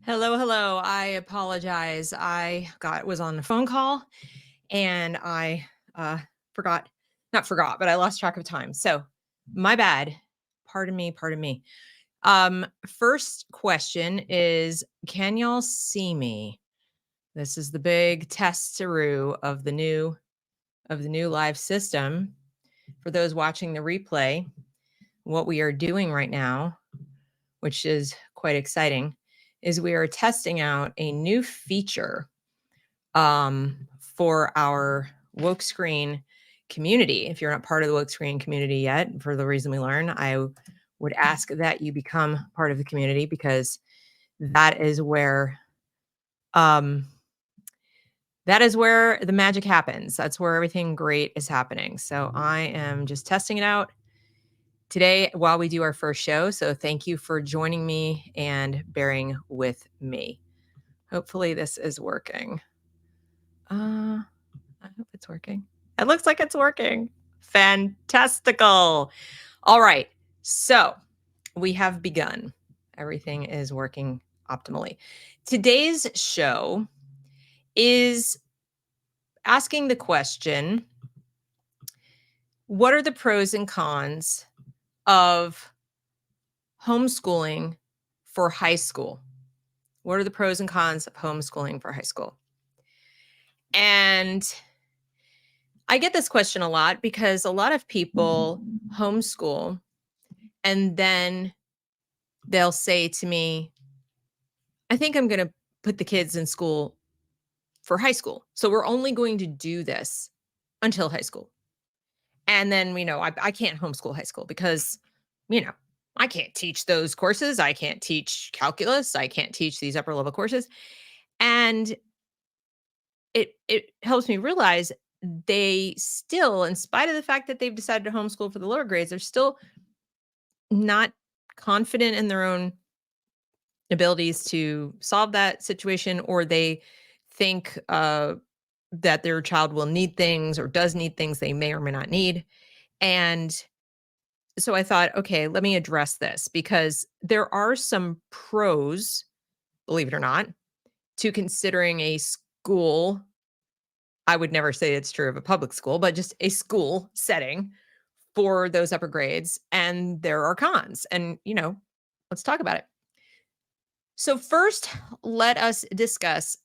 Hello, hello. I apologize. I was on a phone call and I uh forgot not forgot, but I lost track of time. So, my bad. Pardon me, pardon me. First question is, can y'all see me? This is the big testaroo of the new live system. For those watching the replay, what we are doing right now, which is quite exciting, is we are testing out a new feature for our woke screen community. If you're not part of the woke screen community yet, for the reason we learn, I would ask that you become part of the community because that is where um, that is where the magic happens. That's where everything great is happening. So I am just testing it out today while we do our first show. So thank you for joining me and bearing with me. Hopefully this is working. I hope it's working. It looks like it's working. Fantastical. All right. So we have begun. Everything is working optimally. Today's show is asking the question, what are the pros and cons of homeschooling for high school? What are the pros and cons of homeschooling for high school? And I get this question a lot because a lot of people homeschool and then they'll say to me, I think I'm going to put the kids in school for high school. So we're only going to do this until high school. And then, I can't homeschool high school because, you know, I can't teach those courses. I can't teach calculus. I can't teach these upper level courses. And it helps me realize they still, in spite of the fact that they've decided to homeschool for the lower grades, they're still not confident in their own abilities to solve that situation, or they think that their child will need things or does need things they may or may not need. And so I thought, okay, let me address this because there are some pros, believe it or not, to considering a school. I would never say it's true of a public school, but just a school setting for those upper grades. And there are cons. And, let's talk about it. So, first, let us discuss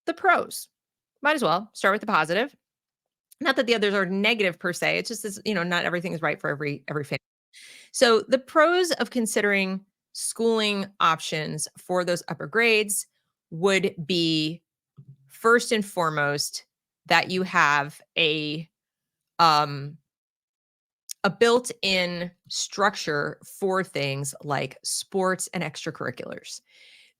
the pros. Might as well start with the positive. Not that the others are negative per se. It's just this, not everything is right for every family. So the pros of considering schooling options for those upper grades would be first and foremost that you have um a built-in structure for things like sports and extracurriculars.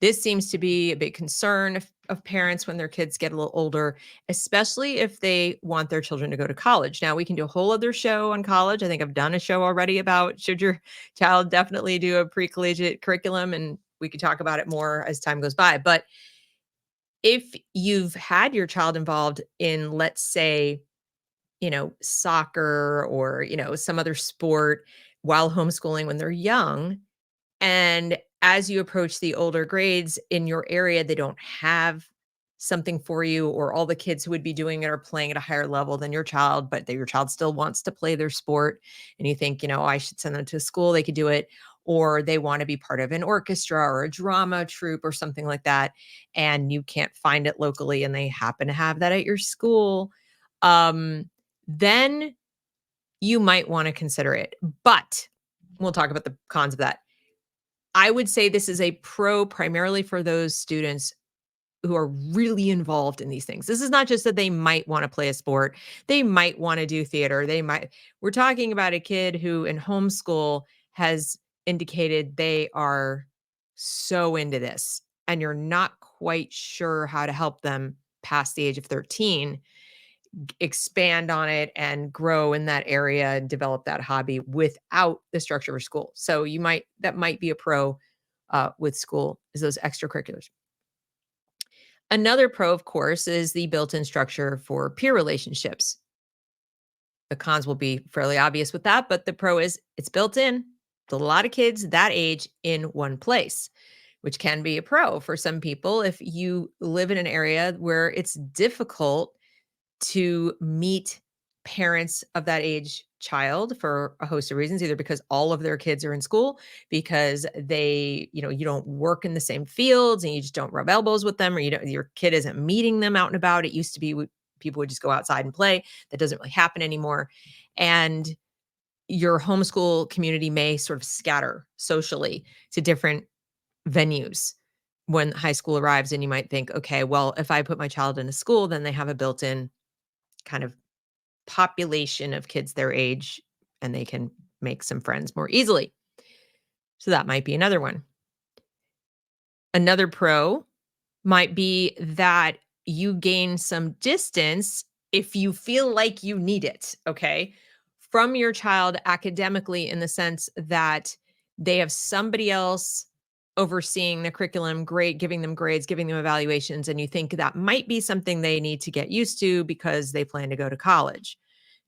This seems to be a big concern of parents when their kids get a little older, especially if they want their children to go to college. Now, we can do a whole other show on college. I think I've done a show already about should your child definitely do a pre-collegiate curriculum, and we could talk about it more as time goes by. But if you've had your child involved in, let's say, soccer or, some other sport while homeschooling when they're young, and as you approach the older grades in your area, they don't have something for you, or all the kids who would be doing it are playing at a higher level than your child, but your child still wants to play their sport. And you think, oh, I should send them to school, they could do it. Or they want to be part of an orchestra or a drama troupe or something like that. And you can't find it locally and they happen to have that at your school. Then you might want to consider it. But we'll talk about the cons of that. I would say this is a pro primarily for those students who are really involved in these things. This is not just that they might want to play a sport. They might want to do theater. We're talking about a kid who in homeschool has indicated they are so into this and you're not quite sure how to help them past the age of 13 expand on it and grow in that area and develop that hobby without the structure of school. So that might be a pro with school, is those extracurriculars. Another pro, of course, is the built-in structure for peer relationships. The cons will be fairly obvious with that, but the pro is it's built in. There's a lot of kids that age in one place. which can be a pro for some people if you live in an area where it's difficult to meet parents of that age child for a host of reasons, either because all of their kids are in school, because you don't work in the same fields and you just don't rub elbows with them, or your kid isn't meeting them out and about. It used to be people would just go outside and play. That doesn't really happen anymore. And your homeschool community may sort of scatter socially to different venues when high school arrives. And you might think, okay, well, if I put my child in a school, then they have a built-in kind of population of kids their age and they can make some friends more easily. So that might be another one. Another pro might be that you gain some distance if you feel like you need it, okay, from your child academically, in the sense that they have somebody else overseeing the curriculum, giving them grades, giving them evaluations, and you think that might be something they need to get used to because they plan to go to college.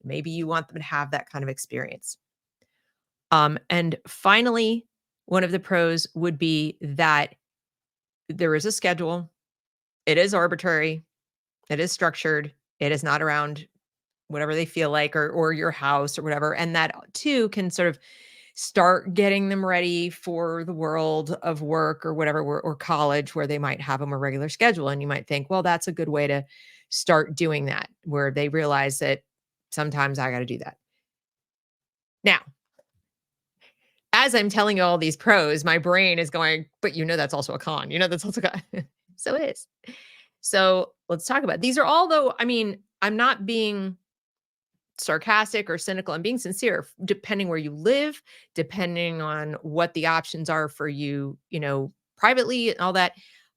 Maybe you want them to have that kind of experience. And finally, one of the pros would be that there is a schedule. It is arbitrary. It is structured. It is not around whatever they feel like, or your house or whatever. And that too can sort of start getting them ready for the world of work or whatever, or college, where they might have a more regular schedule. And you might think, well, that's a good way to start doing that, where they realize that sometimes I got to do that. Now, as I'm telling you all these pros, my brain is going, but that's also a con. That's also a con. So it is. So let's talk about it. These are all, though, I'm not being sarcastic or cynical. I'm being sincere, depending where you live, depending on what the options are for you, privately and all that,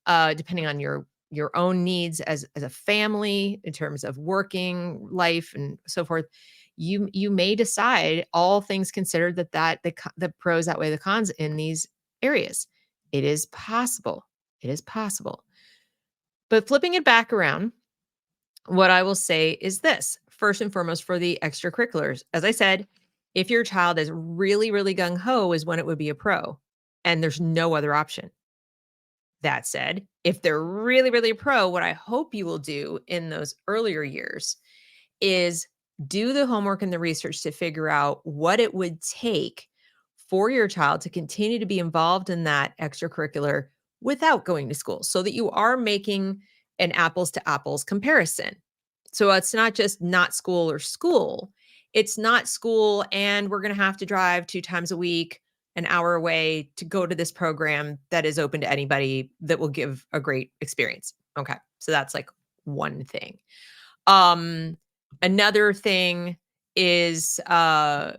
depending on your own needs as a family in terms of working life and so forth. You may decide, all things considered, that the pros outweigh the cons in these areas. It is possible. It is possible. But flipping it back around, what I will say is this: first and foremost, for the extracurriculars, as I said, if your child is really, really gung ho, is when it would be a pro, and there's no other option. That said, if they're really, really pro, what I hope you will do in those earlier years is do the homework and the research to figure out what it would take for your child to continue to be involved in that extracurricular without going to school, so that you are making an apples to apples comparison. So it's not just not school or school. It's not school and we're going to have to drive 2 times a week, an hour away, to go to this program that is open to anybody that will give a great experience. Okay. So that's like one thing. Another thing is, another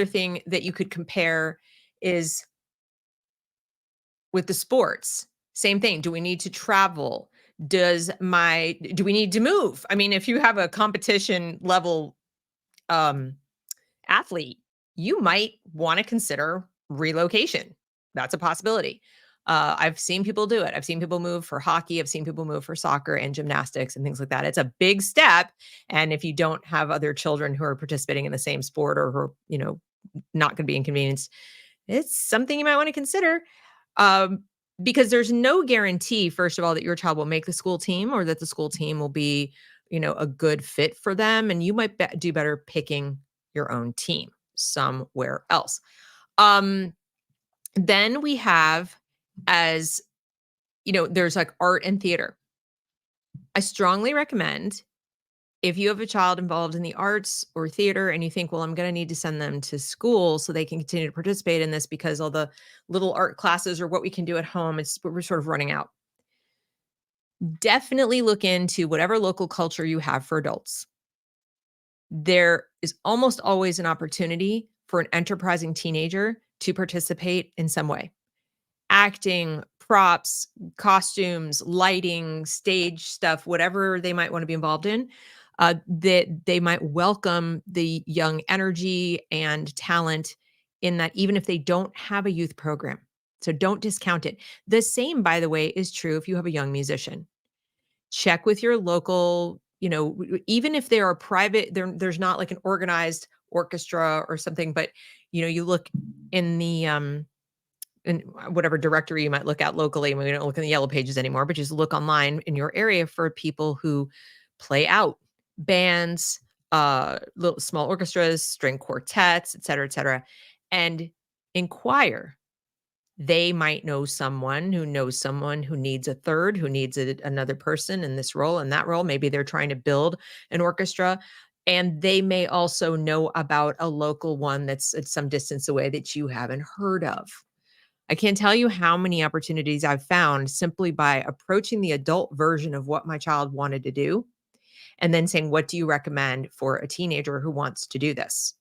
thing that you could compare is with the sports. Same thing. Do we need to travel? Do we need to move? If you have a competition level um, athlete, you might want to consider relocation. That's a possibility. I've seen people do it. I've seen people move for hockey. I've seen people move for soccer and gymnastics and things like that. It's a big step. And if you don't have other children who are participating in the same sport, or who are, not going to be inconvenienced, it's something you might want to consider. Um, because there's no guarantee, first of all, that your child will make the school team, or that the school team will be, a good fit for them. And you might do better picking your own team somewhere else. Then we have, as there's like art and theater. I strongly recommend, if you have a child involved in the arts or theater and you think, well, I'm going to need to send them to school so they can continue to participate in this, because all the little art classes or what we can do at home, we're sort of running out. Definitely look into whatever local culture you have for adults. There is almost always an opportunity for an enterprising teenager to participate in some way. Acting, props, costumes, lighting, stage stuff, whatever they might want to be involved in, that they might welcome the young energy and talent in that, even if they don't have a youth program. So don't discount it. The same, by the way, is true if you have a young musician. Check with your local, even if they are private, there's not like an organized orchestra or something, but you look in the in whatever directory you might look at locally. We don't look in the yellow pages anymore, but just look online in your area for people who play out bands, little small orchestras, string quartets, et cetera, and inquire. They might know someone who knows someone who needs a third, who needs another person in this role and that role. Maybe they're trying to build an orchestra, and they may also know about a local one that's at some distance away that you haven't heard of. I can't tell you how many opportunities I've found simply by approaching the adult version of what my child wanted to do and then saying, "What do you recommend for a teenager who wants to do this?"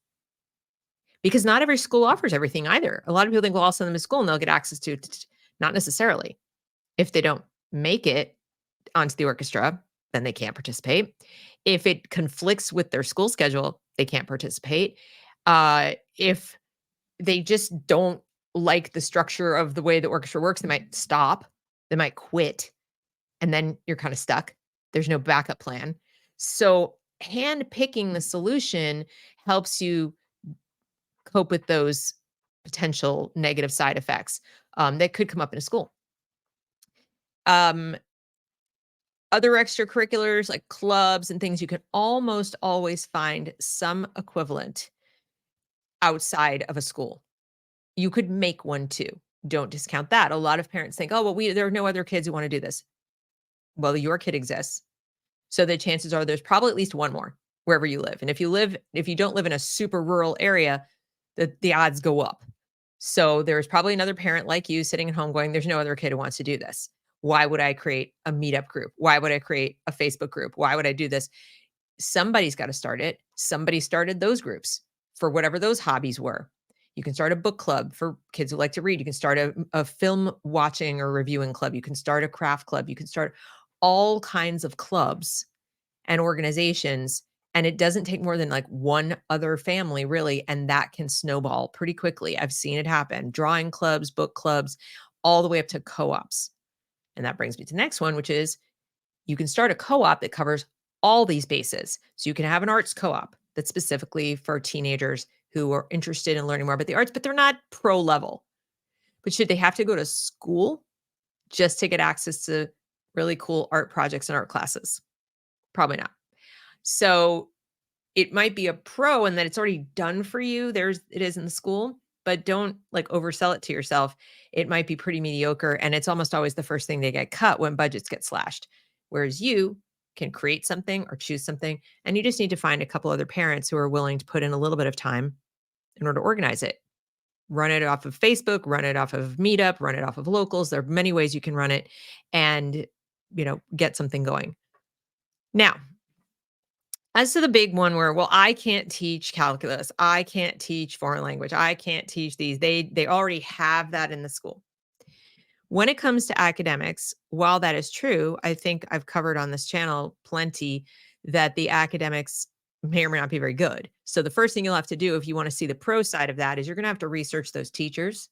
Because not every school offers everything either. A lot of people think, well, I'll send them to school and they'll get access to it. Not necessarily. If they don't make it onto the orchestra, then they can't participate. If it conflicts with their school schedule, they can't participate. If they just don't like the structure of the way the orchestra works, they might stop, they might quit, and then you're kind of stuck. There's no backup plan. So, hand picking the solution helps you cope with those potential negative side effects that could come up in a school. Um, Other extracurriculars like clubs and things, you can almost always find some equivalent outside of a school. You could make one too. Don't discount that. A lot of parents think, oh, well, there are no other kids who want to do this. Well, your kid exists. So the chances are there's probably at least one more wherever you live. And if you don't live in a super rural area, the odds go up. So there's probably another parent like you sitting at home going, there's no other kid who wants to do this. Why would I create a meetup group? Why would I create a Facebook group? Why would I do this? Somebody's got to start it. Somebody started those groups for whatever those hobbies were. You can start a book club for kids who like to read. You can start a film watching or reviewing club. You can start a craft club. You can start all kinds of clubs and organizations. And it doesn't take more than like one other family, really. And that can snowball pretty quickly. I've seen it happen. Drawing clubs, book clubs, all the way up to co ops. And that brings me to the next one, which is you can start a co op that covers all these bases. So you can have an arts co op that's specifically for teenagers who are interested in learning more about the arts, but they're not pro level. But should they have to go to school just to get access to really cool art projects and art classes? Probably not. So it might be a pro and that it's already done for you. It is in the school, but don't like oversell it to yourself. It might be pretty mediocre and it's almost always the first thing they get cut when budgets get slashed. Whereas you can create something or choose something and you just need to find a couple other parents who are willing to put in a little bit of time in order to organize it. Run it off of Facebook, run it off of Meetup, run it off of locals. There are many ways you can run it and, get something going. Now, as to the big one where, well, I can't teach calculus, I can't teach foreign language, I can't teach these. They already have that in the school. When it comes to academics, while that is true, I think I've covered on this channel plenty that the academics may or may not be very good. So the first thing you'll have to do if you want to see the pro side of that is you're going to have to research those teachers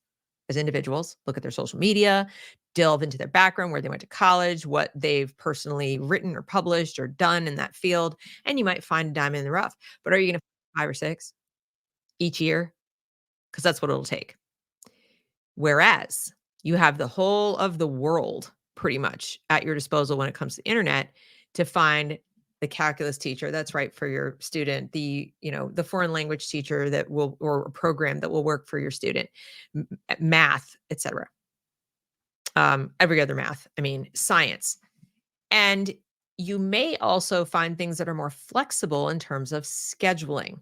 as individuals, look at their social media, delve into their background, where they went to college, what they've personally written or published or done in that field, and you might find a diamond in the rough. But are you going to find 5 or 6 each year? Because that's what it'll take. Whereas you have the whole of the world pretty much at your disposal when it comes to the internet to find the calculus teacher that's right for your student, the foreign language teacher that will, or a program that will work for your student, math, etc. Every other math, science. And you may also find things that are more flexible in terms of scheduling.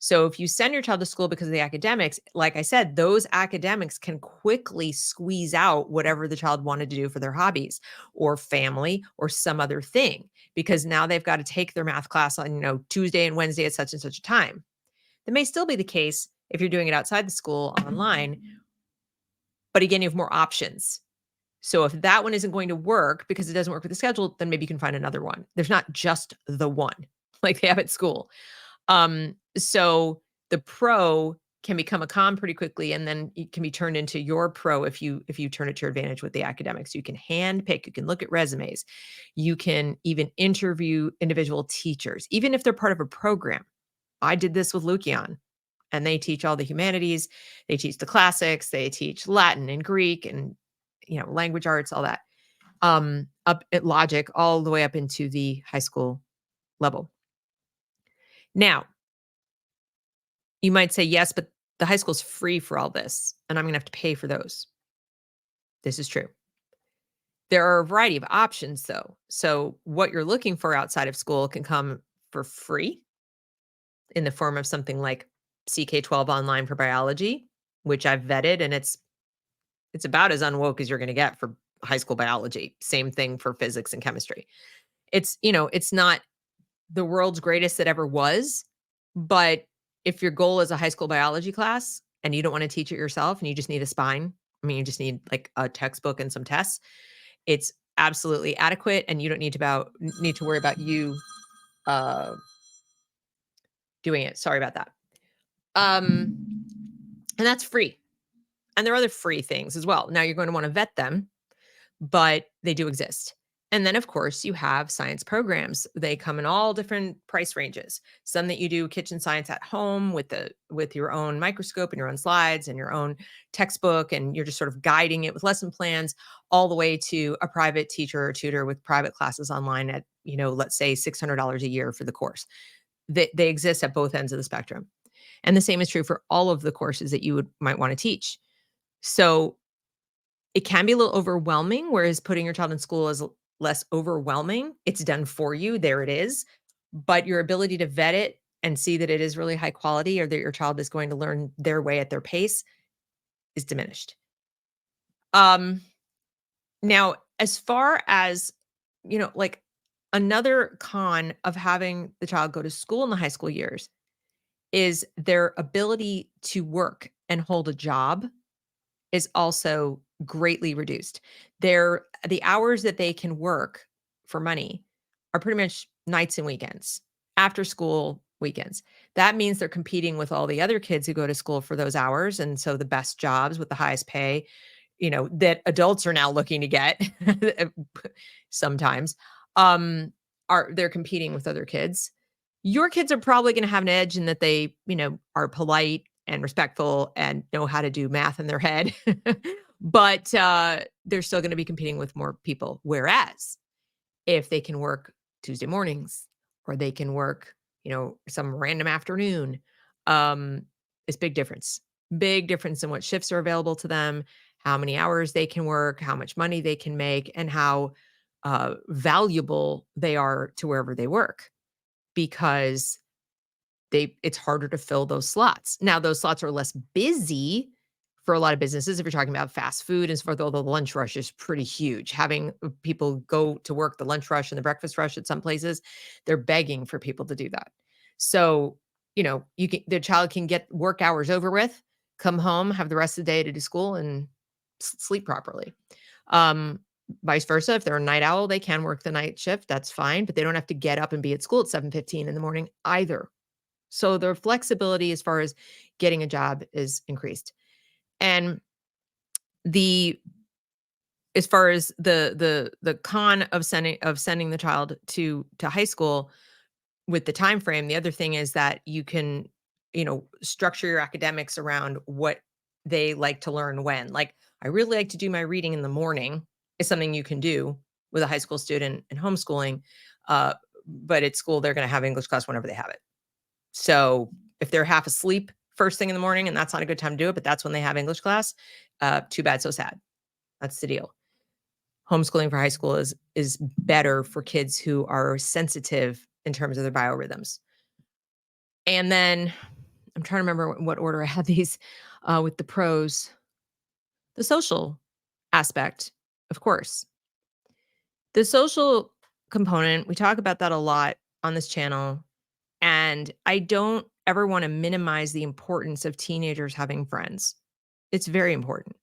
So if you send your child to school because of the academics, like I said, those academics can quickly squeeze out whatever the child wanted to do for their hobbies or family or some other thing, because now they've got to take their math class on, Tuesday and Wednesday at such and such a time. That may still be the case if you're doing it outside the school online, but again, you have more options. So if that one isn't going to work because it doesn't work with the schedule, then maybe you can find another one. There's not just the one like they have at school. So the pro can become a con pretty quickly, and then it can be turned into your pro if you turn it to your advantage with the academics. You can hand pick, you can look at resumes, you can even interview individual teachers, even if they're part of a program. I did this with Lukian. and they teach all the humanities, they teach the classics, they teach Latin and Greek and, language arts, all that, up at logic, all the way up into the high school level. Now, you might say, yes, but the high school's free for all this, and I'm going to have to pay for those. This is true. There are a variety of options, though. So, what you're looking for outside of school can come for free in the form of something like CK12 online for biology, which I've vetted, and it's about as unwoke as you're going to get for high school biology. Same thing for physics and chemistry. It's not the world's greatest that ever was, but if your goal is a high school biology class and you don't want to teach it yourself and you just need a spine, I mean, you just need like a textbook and some tests, it's absolutely adequate, and you don't need to worry about you uh, doing it. Sorry about that. And that's free. And there are other free things as well. Now you're going to want to vet them, but they do exist. And then, of course, you have science programs. They come in all different price ranges. Some that you do kitchen science at home with your own microscope and your own slides and your own textbook, and you're just sort of guiding it with lesson plans, all the way to a private teacher or tutor with private classes online at, let's say $600 a year for the course. They exist at both ends of the spectrum. And the same is true for all of the courses that you might want to teach. So it can be a little overwhelming, whereas putting your child in school is less overwhelming. It's done for you. There it is. But your ability to vet it and see that it is really high quality, or that your child is going to learn their way at their pace, is diminished. Um, Now, as far as, like, another con of having the child go to school in the high school years is their ability to work and hold a job is also greatly reduced. The hours that they can work for money are pretty much nights and weekends, after school weekends. That means they're competing with all the other kids who go to school for those hours. And so the best jobs with the highest pay, that adults are now looking to get sometimes, they're competing with other kids. Your kids are probably going to have an edge in that they, are polite and respectful and know how to do math in their head. But they're still going to be competing with more people. Whereas if they can work Tuesday mornings, or they can work, some random afternoon, it's big difference. Big difference in what shifts are available to them, how many hours they can work, how much money they can make, and how valuable they are to wherever they work, because it's harder to fill those slots. Now, those slots are less busy for a lot of businesses. If you're talking about fast food and so forth, although the lunch rush is pretty huge. Having people go to work the lunch rush and the breakfast rush at some places, they're begging for people to do that. So, the child can get work hours over with, come home, have the rest of the day to do school, and sleep properly. Um, Vice versa, if they're a night owl, they can work the night shift. That's fine, but they don't have to get up and be at school at 7:15 in the morning either. So their flexibility as far as getting a job is increased. And the as far as the con of sending the child to high school with the time frame, the other thing is that you can, structure your academics around what they like to learn when. Like, I really like to do my reading in the morning is something you can do with a high school student in homeschooling. But at school, they're going to have English class whenever they have it. So if they're half asleep first thing in the morning and that's not a good time to do it, but that's when they have English class, too bad, so sad. That's the deal. Homeschooling for high school is better for kids who are sensitive in terms of their biorhythms. And then I'm trying to remember what order I had these with the pros. The social aspect, of course. The social component, we talk about that a lot on this channel. And I don't ever want to minimize the importance of teenagers having friends. It's very important.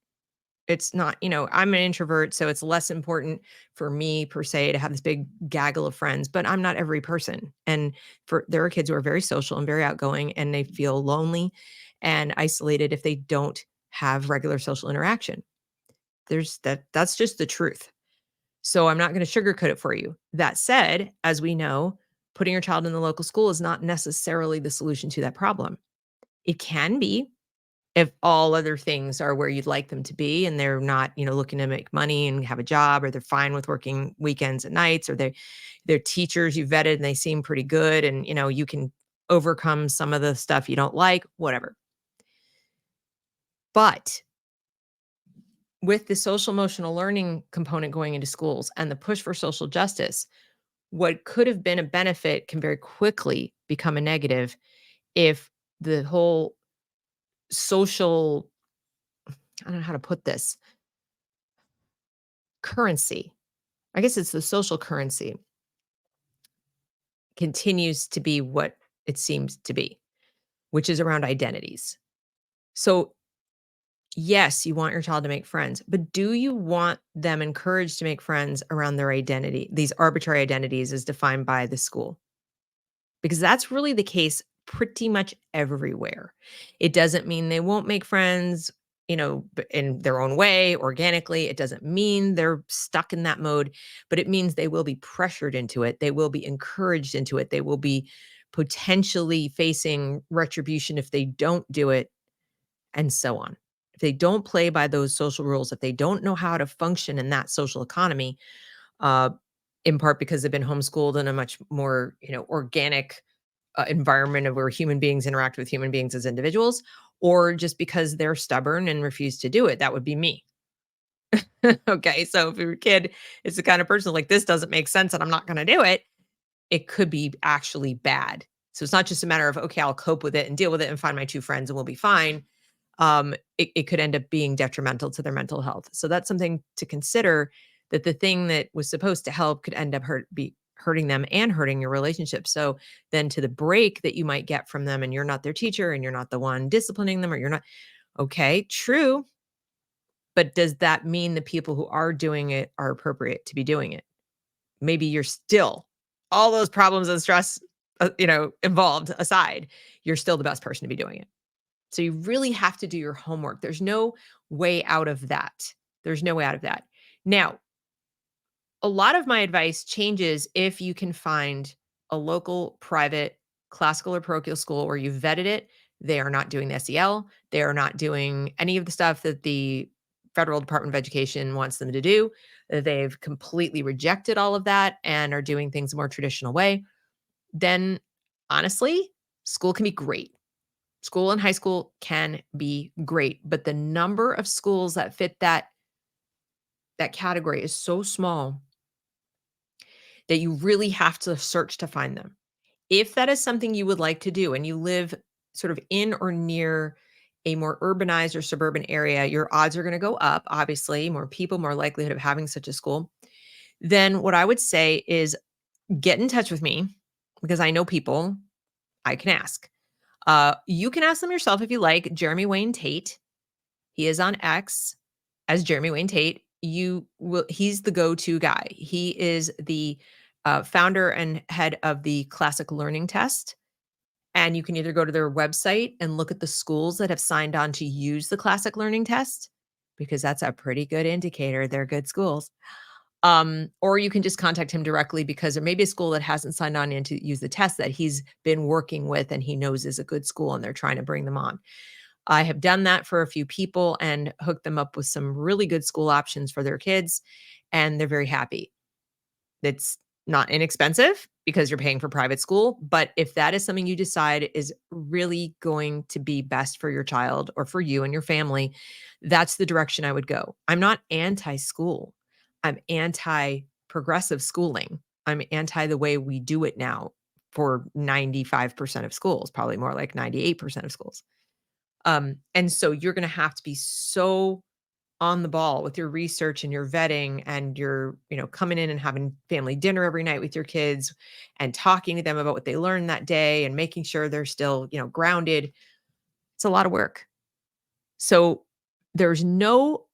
It's not, I'm an introvert, so it's less important for me per se to have this big gaggle of friends, but I'm not every person. And there are kids who are very social and very outgoing, and they feel lonely and isolated if they don't have regular social interaction. That's just the truth. So I'm not going to sugarcoat it for you. That said, as we know, putting your child in the local school is not necessarily the solution to that problem. It can be if all other things are where you'd like them to be and they're not, looking to make money and have a job, or they're fine with working weekends and nights, or they're teachers you vetted and they seem pretty good, and you can overcome some of the stuff you don't like, whatever. But with the social emotional learning component going into schools and the push for social justice, what could have been a benefit can very quickly become a negative if the whole social, I don't know how to put this, currency, I guess it's the social currency, continues to be what it seems to be, which is around identities. So, yes, you want your child to make friends, but do you want them encouraged to make friends around their identity, these arbitrary identities as defined by the school? Because that's really the case pretty much everywhere. It doesn't mean they won't make friends, in their own way, organically. It doesn't mean they're stuck in that mode, but it means they will be pressured into it. They will be encouraged into it. They will be potentially facing retribution if they don't do it, and so on. If they don't play by those social rules, if they don't know how to function in that social economy, uh, in part because they've been homeschooled in a much more, organic environment of where human beings interact with human beings as individuals, or just because they're stubborn and refuse to do it. That would be me. Okay. So if your kid is the kind of person like, this doesn't make sense and I'm not going to do it, it could be actually bad. So it's not just a matter of, okay, I'll cope with it and deal with it and find my two friends and we'll be fine. It could end up being detrimental to their mental health. So that's something to consider, that the thing that was supposed to help could end up be hurting them and hurting your relationship. So then to the break that you might get from them, and you're not their teacher and you're not the one disciplining them, or you're not, okay, true. But does that mean the people who are doing it are appropriate to be doing it? Maybe you're still, all those problems and stress, involved aside, you're still the best person to be doing it. So you really have to do your homework. There's no way out of that. There's no way out of that. Now, a lot of my advice changes if you can find a local private classical or parochial school where you've vetted it. They are not doing the SEL. They are not doing any of the stuff that the federal Department of Education wants them to do. They've completely rejected all of that and are doing things a more traditional way. Then, honestly, school can be great. School and high school can be great, but the number of schools that fit that category is so small that you really have to search to find them. If that is something you would like to do and you live sort of in or near a more urbanized or suburban area, your odds are going to go up, obviously, more people, more likelihood of having such a school. Then what I would say is get in touch with me, because I know people I can ask. You can ask them yourself if you like. Jeremy Wayne Tate, he is on X as Jeremy Wayne Tate. He's the go-to guy. He is the founder and head of the Classic Learning Test. And you can either go to their website and look at the schools that have signed on to use the Classic Learning Test, because that's a pretty good indicator they're good schools. Or you can just contact him directly, because there may be a school that hasn't signed on in to use the test that he's been working with and he knows is a good school and they're trying to bring them on. I have done that for a few people and hooked them up with some really good school options for their kids, and they're very happy. It's not inexpensive because you're paying for private school, but if that is something you decide is really going to be best for your child or for you and your family, that's the direction I would go. I'm not anti-school. I'm anti-progressive schooling. I'm anti the way we do it now for 95% of schools, probably more like 98% of schools. And so you're going to have to be so on the ball with your research and your vetting, and your, coming in and having family dinner every night with your kids and talking to them about what they learned that day and making sure they're still, grounded. It's a lot of work. So there's no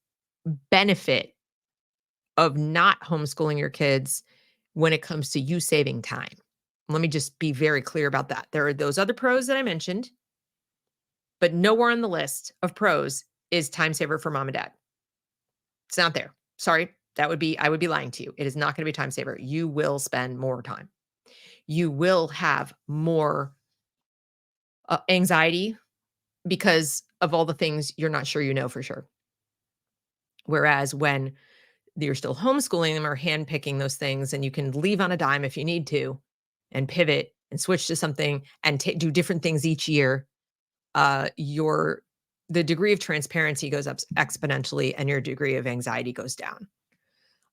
benefit of not homeschooling your kids when it comes to you saving time. Let me just be very clear about that. There are those other pros that I mentioned, but nowhere on the list of pros is time saver for mom and dad. It's not there. Sorry. I would be lying to you. It is not going to be a time saver. You will spend more time. You will have more anxiety because of all the things you're not sure you know for sure. Whereas when you're still homeschooling them or handpicking those things, and you can leave on a dime if you need to and pivot and switch to something and do different things each year, your the degree of transparency goes up exponentially and your degree of anxiety goes down.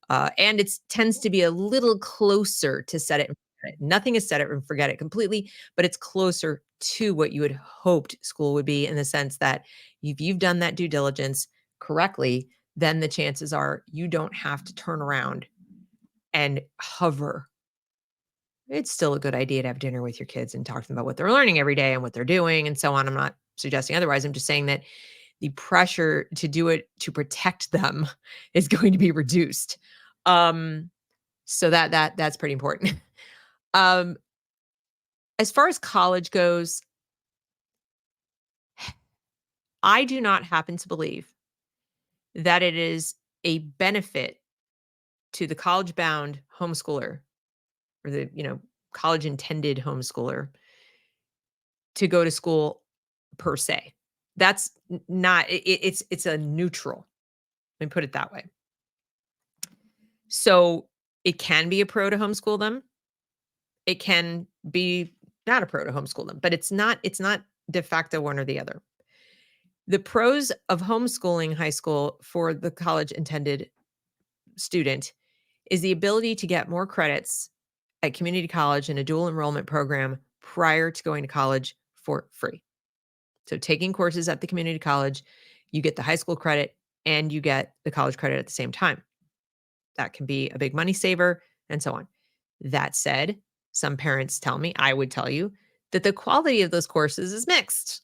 And it tends to be a little closer to set it and forget it. Nothing is set it and forget it completely, but it's closer to what you had hoped school would be, in the sense that if you've done that due diligence correctly, then the chances are you don't have to turn around and hover. It's still a good idea to have dinner with your kids and talk to them about what they're learning every day and what they're doing and so on. I'm not suggesting otherwise. I'm just saying that the pressure to do it to protect them is going to be reduced. Um, so that's pretty important. Um, as far as college goes, I do not happen to believe that it is a benefit to the college bound homeschooler, or the, college intended homeschooler, to go to school per se. That's not it's a neutral. Let me put it that way. So it can be a pro to homeschool them. It can be not a pro to homeschool them, but it's not de facto one or the other. The pros of homeschooling high school for the college intended student is the ability to get more credits at community college in a dual enrollment program prior to going to college for free. So taking courses at the community college, you get the high school credit and you get the college credit at the same time. That can be a big money saver and so on. That said, some parents tell me, I would tell you, that the quality of those courses is mixed.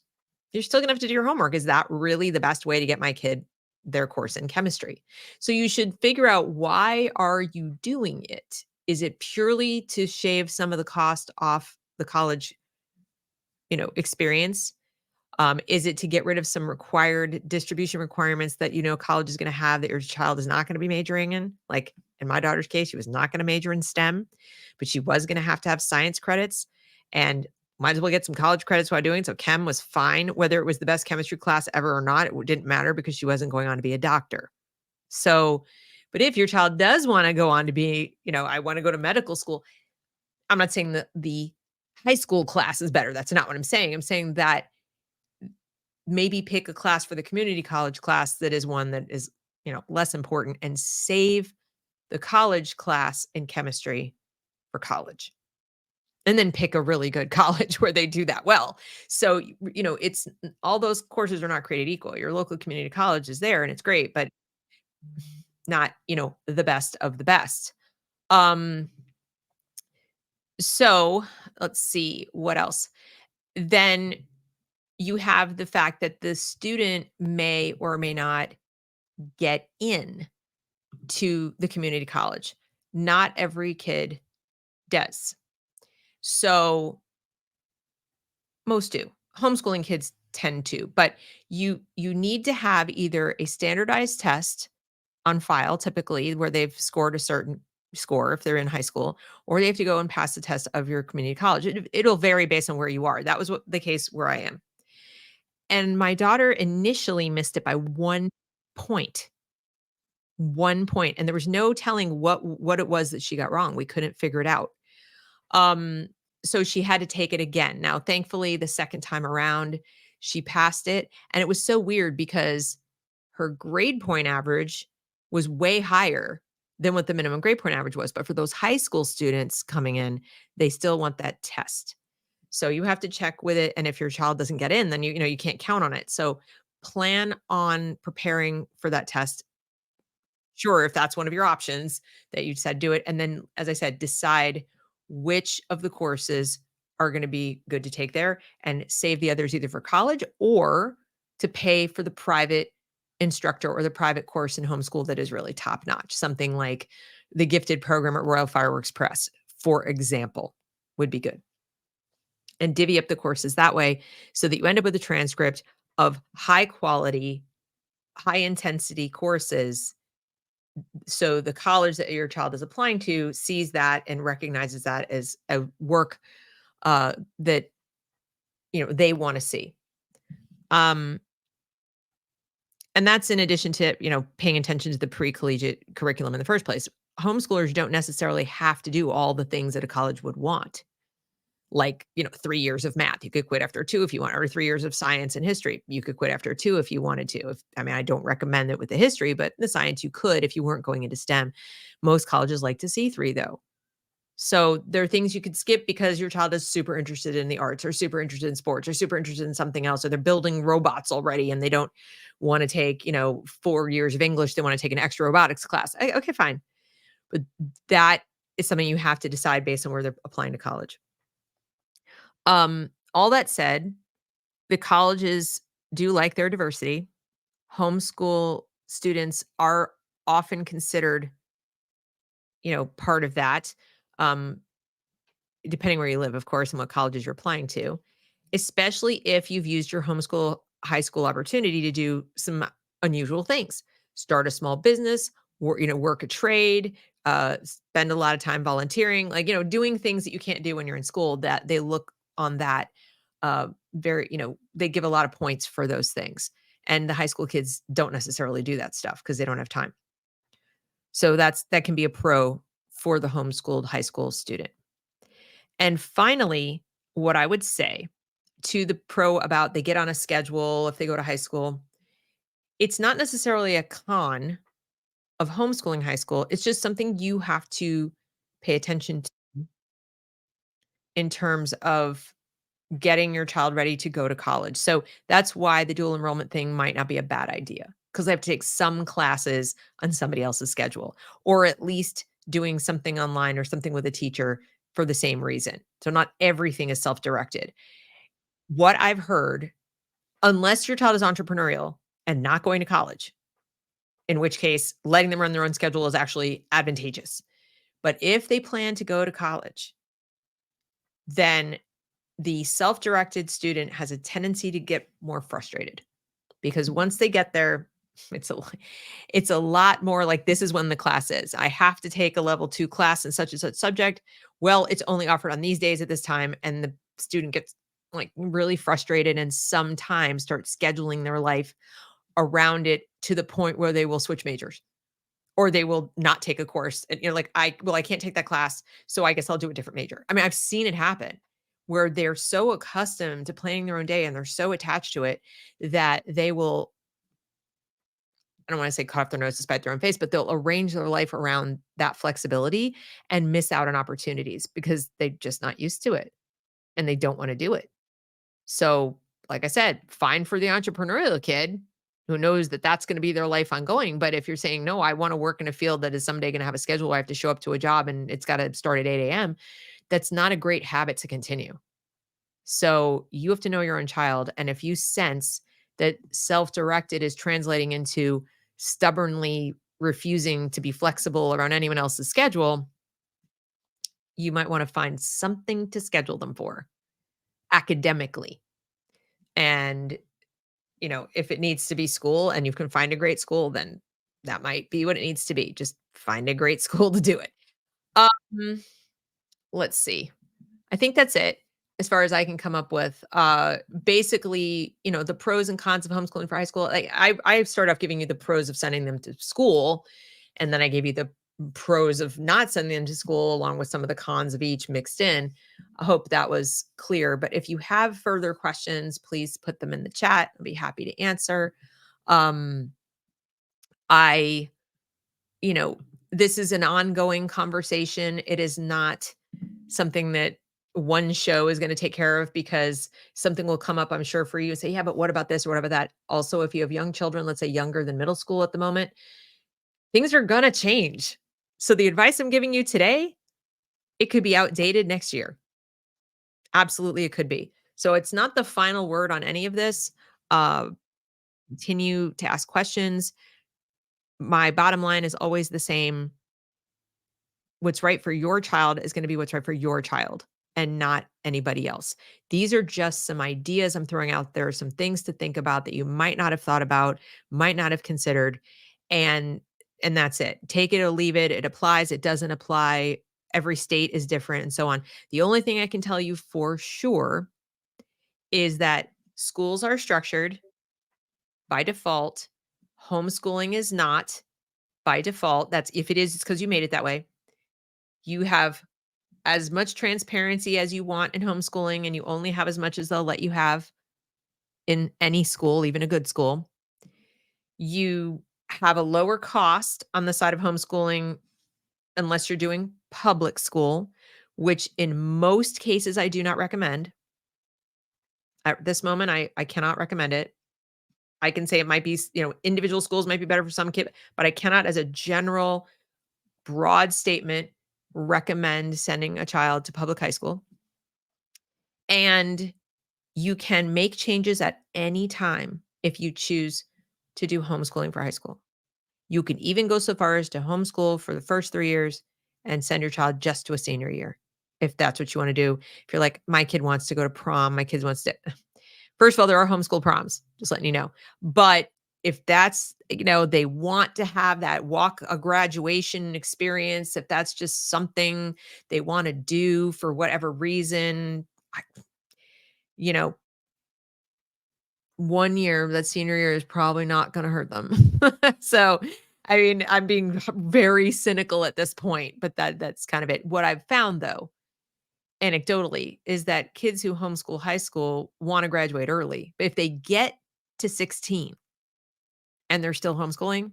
You're still going to have to do your homework. Is that really the best way to get my kid their course in chemistry? So you should figure out, why are you doing it? Is it purely to shave some of the cost off the college, experience? Is it to get rid of some required distribution requirements that college is going to have that your child is not going to be majoring in? Like in my daughter's case, she was not going to major in STEM, but she was going to have science credits, and might as well get some college credits while doing it. So chem was fine, whether it was the best chemistry class ever or not. It didn't matter because she wasn't going on to be a doctor. So, but if your child does want to go on to be, I want to go to medical school. I'm not saying that the high school class is better. That's not what I'm saying. I'm saying that maybe pick a class for the community college class that is one that is, less important, and save the college class in chemistry for college. And then pick a really good college where they do that well. So, it's all those courses are not created equal. Your local community college is there and it's great, but not, the best of the best. Um, so let's see what else. Then you have the fact that the student may or may not get in to the community college. Not every kid does. So most do. Homeschooling kids tend to, but you need to have either a standardized test on file, typically where they've scored a certain score if they're in high school, or they have to go and pass the test of your community college. It'll vary based on where you are. That was what the case where I am. And my daughter initially missed it by 1 point. 1 point, and there was no telling what it was that she got wrong. We couldn't figure it out. Um, so she had to take it again. Now, thankfully, the second time around, she passed it, and it was so weird because her grade point average was way higher than what the minimum grade point average was. But for those high school students coming in, they still want that test. So you have to check with it, and if your child doesn't get in, then you can't count on it. So plan on preparing for that test. Sure, if that's one of your options that you said, do it. And then, as I said, decide which of the courses are going to be good to take there, and save the others either for college or to pay for the private instructor or the private course in homeschool that is really top notch. Something like the gifted program at Royal Fireworks Press, for example, would be good. And divvy up the courses that way so that you end up with a transcript of high quality, high intensity courses, so the college that your child is applying to sees that and recognizes that as a work that they want to see. Um, and that's in addition to, paying attention to the pre-collegiate curriculum in the first place. Homeschoolers don't necessarily have to do all the things that a college would want. Like, 3 years of math, you could quit after 2 if you want, or 3 years of science and history, you could quit after 2 if you wanted to. I don't recommend it with the history, but the science you could if you weren't going into STEM. Most colleges like to see 3 though. So there are things you could skip because your child is super interested in the arts or super interested in sports or super interested in something else, or they're building robots already and they don't want to take, 4 years of English. They want to take an extra robotics class. Okay, fine. But that is something you have to decide based on where they're applying to college. All that said, the colleges do like their diversity. Homeschool students are often considered, part of that. Um, Depending where you live, of course, and what colleges you're applying to, especially if you've used your homeschool high school opportunity to do some unusual things. Start a small business, work a trade, spend a lot of time volunteering, like, doing things that you can't do when you're in school, that they look on that very, they give a lot of points for those things. And the high school kids don't necessarily do that stuff because they don't have time. So that can be a pro for the homeschooled high school student. And finally, what I would say to the pro about they get on a schedule if they go to high school, it's not necessarily a con of homeschooling high school. It's just something you have to pay attention to in terms of getting your child ready to go to college. So that's why the dual enrollment thing might not be a bad idea, because they have to take some classes on somebody else's schedule, or at least doing something online or something with a teacher for the same reason. So not everything is self-directed. What I've heard, unless your child is entrepreneurial and not going to college, in which case letting them run their own schedule is actually advantageous. But if they plan to go to college, then the self-directed student has a tendency to get more frustrated, because once they get there, it's a lot more like, this is when the class is. I have to take a level 2 class in such and such subject. Well, it's only offered on these days at this time, and the student gets like really frustrated and sometimes start scheduling their life around it to the point where they will switch majors or they will not take a course. And you're like, I can't take that class, so I guess I'll do a different major. I've seen it happen where they're so accustomed to planning their own day and they're so attached to it that they will, I don't want to say cut off their nose to spite their own face, but they'll arrange their life around that flexibility and miss out on opportunities because they're just not used to it and they don't want to do it. So, like I said, fine for the entrepreneurial kid who knows that that's going to be their life ongoing. But if you're saying, no, I want to work in a field that is someday going to have a schedule where I have to show up to a job and it's got to start at 8 a.m., that's not a great habit to continue. So you have to know your own child. And if you sense that self directed is translating into stubbornly refusing to be flexible around anyone else's schedule, you might want to find something to schedule them for academically. And, if it needs to be school and you can find a great school, then that might be what it needs to be. Just find a great school to do it. Um, let's see. I think that's it as far as I can come up with. Basically, the pros and cons of homeschooling for high school. Like I started off giving you the pros of sending them to school, and then I gave you the pros of not sending them to school, along with some of the cons of each mixed in. I hope that was clear. But if you have further questions, please put them in the chat. I'll be happy to answer. Um, I, you know, this is an ongoing conversation. It is not something that one show is going to take care of, because something will come up, I'm sure, for you and say, yeah, but what about this or what about that? Also, if you have young children, let's say younger than middle school at the moment, things are going to change. So the advice I'm giving you today, it could be outdated next year. Absolutely, it could be. So it's not the final word on any of this. Uh, Continue to ask questions. My bottom line is always the same. What's right for your child is going to be what's right for your child and not anybody else. These are just some ideas I'm throwing out there, some things to think about that you might not have thought about, might not have considered, and that's it. Take it or leave it. It applies, it doesn't apply. Every state is different and so on. The only thing I can tell you for sure is that Schools are structured by default. Homeschooling is not by default. That's if it is, it's because you made it that way. You have as much transparency as you want in homeschooling, and you only have as much as they'll let you have in any school, even a good school. You have a lower cost on the side of homeschooling unless you're doing public school, which in most cases I do not recommend. At this moment, I cannot recommend it. I can say it might be, individual schools might be better for some kid, but I cannot, as a general broad statement, recommend sending a child to public high school. And you can make changes at any time if you choose to do homeschooling for high school. You can even go so far as to homeschool for the first 3 years and send your child just to a senior year, if that's what you wanna do. If you're like, "My kid wants to go to prom, my kid wants to." First of all, there are homeschool proms, just letting you know. But if that's, they want to have that walk a graduation experience, if that's just something they wanna do for whatever reason, I you know, 1 year, that senior year is probably not gonna hurt them. So, I mean, I'm being very cynical at this point, but that's kind of it. What I've found, though, anecdotally, is that kids who homeschool high school wanna graduate early. But if they get to 16 and they're still homeschooling,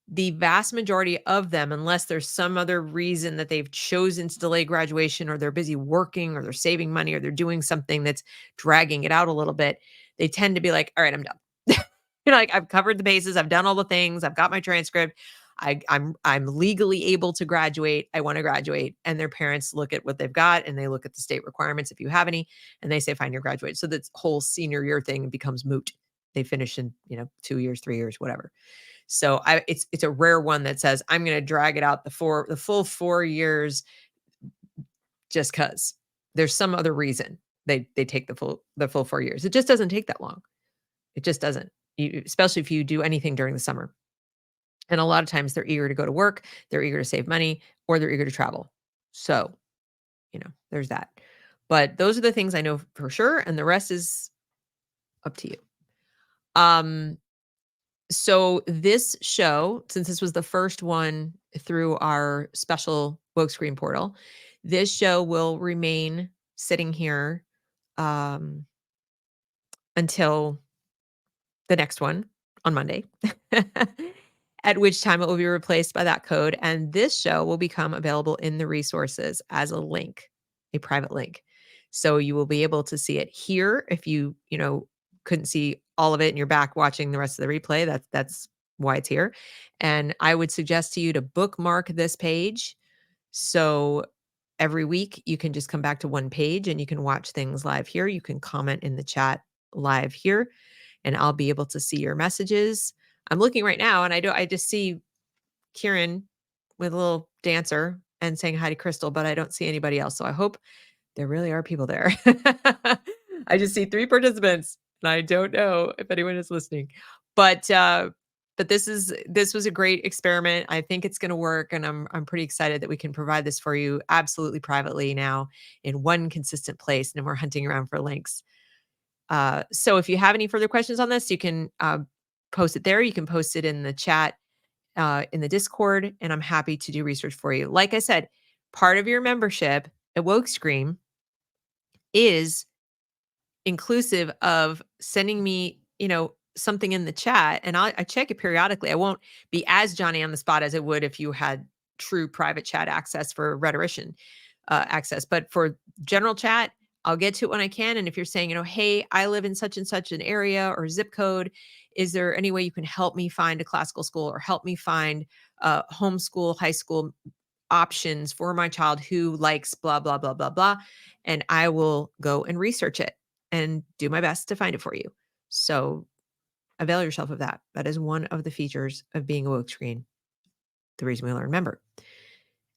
the vast majority of them, unless there's some other reason that they've chosen to delay graduation, or they're busy working, or they're saving money, or they're doing something that's dragging it out a little bit, they tend to be like, "All right, I'm done." Like, "I've covered the bases, I've done all the things, I've got my transcript, I'm legally able to graduate, I wanna graduate." And their parents look at what they've got, and they look at the state requirements, if you have any, and they say, "Fine, you're graduated." So this whole senior year thing becomes moot. They finish in, 2 years, 3 years, whatever. So it's a rare one that says, "I'm gonna drag it out the full 4 years just 'cause." There's some other reason they take the full 4 years. It just doesn't take that long. It just doesn't. Especially if you do anything during the summer. And a lot of times they're eager to go to work, they're eager to save money, or they're eager to travel. So, there's that. But those are the things I know for sure, and the rest is up to you. Um So this show, since this was the first one through our special woke screen portal, this show will remain sitting here um, until the next one on Monday, at which time it will be replaced by that code. And this show will become available in the resources as a link, a private link. So you will be able to see it here if you couldn't see all of it and you're back watching the rest of the replay. That's why it's here. And I would suggest to you to bookmark this page. So every week you can just come back to one page and you can watch things live here. You can comment in the chat live here and I'll be able to see your messages. I'm looking right now and I just see Kieran with a little dancer and saying hi to Crystal, but I don't see anybody else. So I hope there really are people there. I just see 3 participants and I don't know if anyone is listening. But this was a great experiment. I think it's going to work and I'm pretty excited that we can provide this for you absolutely privately now in one consistent place and we're hunting around for links. So if you have any further questions on this, you can post it there. You can post it in the chat, in the Discord, and I'm happy to do research for you. Like I said, part of your membership at Woke Scream is inclusive of sending me, something in the chat, and I check it periodically. I won't be as Johnny on the spot as it would if you had true private chat access for rhetorician access. But for general chat, I'll get to it when I can. And if you're saying, hey, I live in such and such an area or zip code, is there any way you can help me find a classical school or help me find homeschool, high school options for my child who likes blah, blah, blah, blah, blah. And I will go and research it and do my best to find it for you. So avail yourself of that. That is one of the features of being a woke screen. The reason we learn member.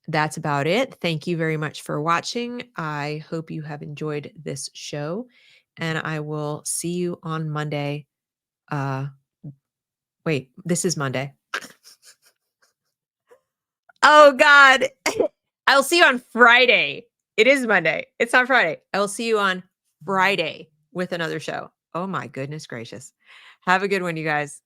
That's about it. Thank you very much for watching. I hope you have enjoyed this show and I will see you on Monday. Wait, this is Monday. Oh God. I'll see you on Friday. It is Monday. It's not Friday. I will see you on Friday with another show. Oh my goodness gracious. Have a good one, you guys.